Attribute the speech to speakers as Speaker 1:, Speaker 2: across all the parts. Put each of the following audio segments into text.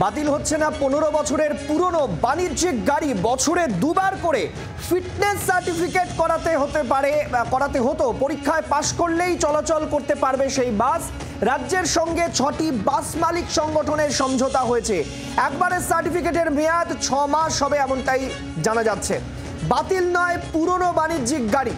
Speaker 1: বাতিল হচ্ছে না 15 বছরের পুরনো বাণিজ্যিক গাড়ি। বছরে দুবার করে ফিটনেস সার্টিফিকেট করাতে হতো। পরীক্ষায় পাশ করলেই চলাচল করতে পারবে সেই বাস। রাজ্যের সঙ্গে 6টি বাস মালিক সংগঠনের সমঝোতা হয়েছে। একবারের সার্টিফিকেটের মেয়াদ 6 মাস হবে, এমনটাই জানা যাচ্ছে। বাতিল নয় পুরনো বাণিজ্যিক গাড়ি।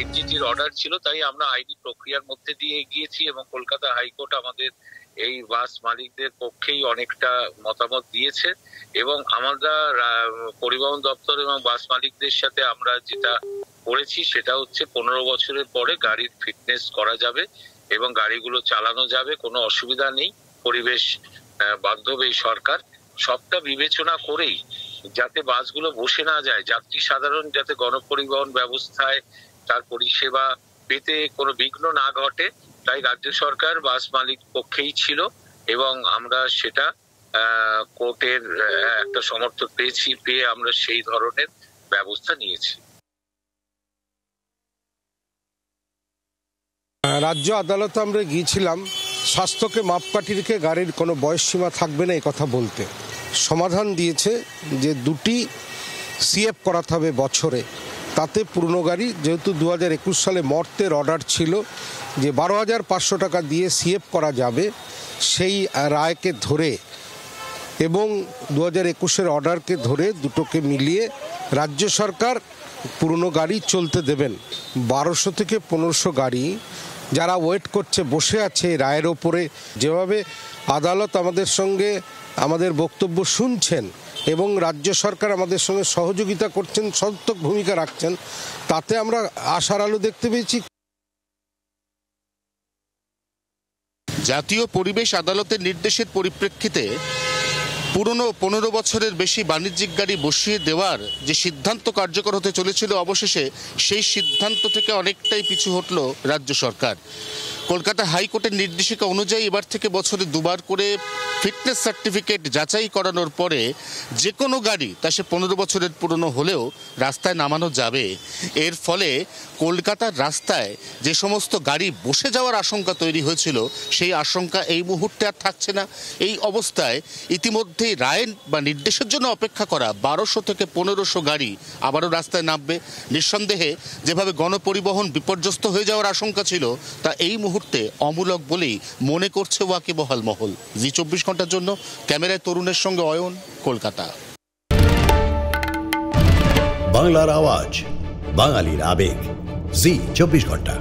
Speaker 2: এনজিটির অর্ডার ছিল, তাই আমরা আইনি প্রক্রিয়ার মধ্যে দিয়ে এগিয়েছি এবং কলকাতা হাইকোর্ট আমাদের এই বাস মালিকদের পক্ষেই অনেকটা মতামত দিয়েছে এবং আমরা পরিবহন দপ্তর এবং বাস মালিকদের সাথে আমরা যেটা করেছি সেটা হচ্ছে 15 বছরের পরে গাড়ির ফিটনেস করা যাবে এবং গাড়িগুলো চালানো যাবে, কোনো অসুবিধা নেই। পরিবেশ বান্ধব এই সরকার, সবটা বিবেচনা করেই যাতে বাসগুলো বসে না যায়, যাত্রী সাধারণ যাতে গণপরিবহন ব্যবস্থায় তার পরিষেবা পেতে কোনো বিঘ্ন না ঘটে, তাই রাজ্য সরকার বাস মালিক পক্ষেই ছিল এবং আমরা সেটা কোর্টের একটা সমর্থন পেয়ে আমরা সেই ধরনের ব্যবস্থা নিয়েছি।
Speaker 3: রাজ্য আদালতে আমরা গিয়েছিলাম স্বাস্থ্যকে মাপকাঠি রেখে গাড়ির কোনো বয়সসীমা থাকবে না এই কথা বলতে। সমাধান দিয়েছে যে 2টি সিএফ করাতে হবে বছরে। তাতে পুরনো গাড়ি, যেহেতু 2021 সালে মর্তের অর্ডার ছিল যে 12,500 টাকা দিয়ে সিএফ করা যাবে, সেই রায়কে ধরে এবং 2021-এর অর্ডারকে ধরে দুটোকে মিলিয়ে রাজ্য সরকার পুরনো গাড়ি চলতে দেবেন। 1200 থেকে 1500 গাড়ি যারা ওয়েট করছে, বসে আছে রায়ের ওপরে, যেভাবে আদালত আমাদের সঙ্গে আমাদের বক্তব্য শুনছেন এবং রাজ্য সরকার আমাদের সঙ্গে সহযোগিতা করছেন, সদর্থক ভূমিকা রাখছেন, তাতে আমরা আশার আলো দেখতে পেয়েছি।
Speaker 4: জাতীয় পরিবেশ আদালতের নির্দেশের পরিপ্রেক্ষিতে পুরনো 15 বছরের বেশি বাণিজ্যিক গাড়ি বসিয়ে দেওয়ার যে সিদ্ধান্ত কার্যকর হতে চলেছিল, অবশেষে সেই সিদ্ধান্ত থেকে অনেকটাই পিছু হটল রাজ্য সরকার। কলকাতা হাইকোর্টের নির্দেশিকা অনুযায়ী এবার থেকে বছরে দুবার করে ফিটনেস সার্টিফিকেট যাচাই করানোর পরে যে কোনো গাড়ি, তা সে 15 বছরের পুরনো হলেও রাস্তায় নামানো যাবে। এর ফলে কলকাতার রাস্তায় যে সমস্ত গাড়ি বসে যাওয়ার আশঙ্কা তৈরি হয়েছিল, সেই আশঙ্কা এই মুহূর্তে আর থাকছে না। এই অবস্থায় ইতিমধ্যেই রায়ের বা নির্দেশের জন্য অপেক্ষা করা 1200 থেকে 1500 গাড়ি আবারও রাস্তায় নামবে। নিঃসন্দেহে যেভাবে গণপরিবহন বিপর্যস্ত হয়ে যাওয়ার আশঙ্কা ছিল, তা এই মুহূর্তে অমূলক বলেই মনে করছে ওয়াকিবহাল মহল। জি 24 ঘন্টার জন্য ক্যামেরায় তরুণের সঙ্গে অয়ন, কলকাতা।
Speaker 5: বাংলার আওয়াজ, বাঙালির আবেগ, জি 24 ঘন্টা।